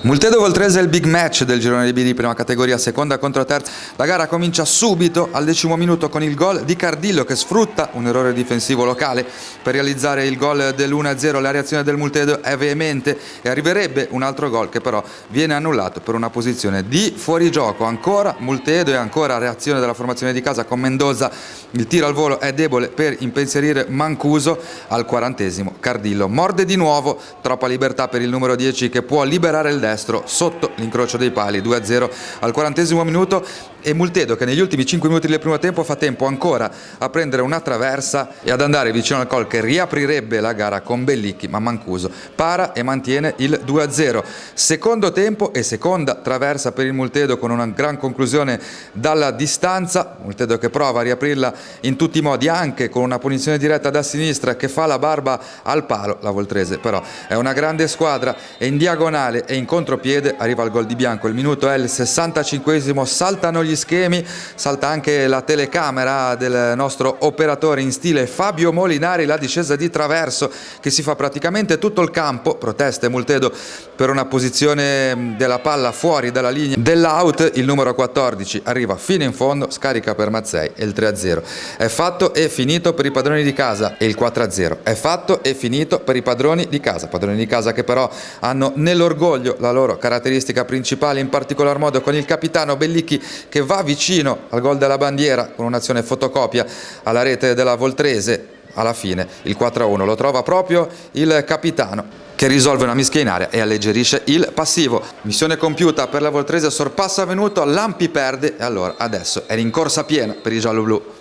Multedo Voltrese è il big match del girone B di prima categoria, seconda contro terza. La gara comincia subito al 10° minuto con il gol di Cardillo che sfrutta un errore difensivo locale per realizzare il gol dell'1-0. La reazione del Multedo è veemente e arriverebbe un altro gol che però viene annullato per una posizione di fuorigioco. Ancora Multedo e ancora reazione della formazione di casa con Mendoza. Il tiro al volo è debole per impensierire Mancuso. Al 40° Cardillo morde di nuovo, troppa libertà per il numero 10 che può liberare il destro sotto l'incrocio dei pali. 2-0 al 40° minuto e Multedo che negli ultimi 5 minuti del primo tempo fa tempo ancora a prendere una traversa e ad andare vicino al gol che riaprirebbe la gara con Bellicchi, ma Mancuso para e mantiene il 2-0. Secondo tempo e seconda traversa per il Multedo con una gran conclusione dalla distanza. Multedo che prova a riaprirla in tutti i modi, anche con una punizione diretta da sinistra che fa la barba al palo. La Voltrese però è una grande squadra e in diagonale e in contropiede arriva il gol di Bianco. Il minuto è il 65°, saltano gli schemi, salta anche la telecamera del nostro operatore in stile Fabio Molinari, la discesa di traverso che si fa praticamente tutto il campo. Proteste Multedo per una posizione della palla fuori dalla linea dell'out. Il numero 14 arriva fino in fondo, scarica per Mazzei e il 3-0 è fatto e finito per i padroni di casa, e il 4-0 è fatto e finito per i padroni di casa che però hanno nell'orgoglio la loro caratteristica principale, in particolar modo con il capitano Bellicchi che va vicino al gol della bandiera con un'azione fotocopia alla rete della Voltrese. Alla fine il 4-1 lo trova proprio il capitano che risolve una mischia in area e alleggerisce il passivo. Missione compiuta per la Voltrese, sorpasso avvenuto, Lampi perde e allora adesso è rincorsa piena per i gialloblu.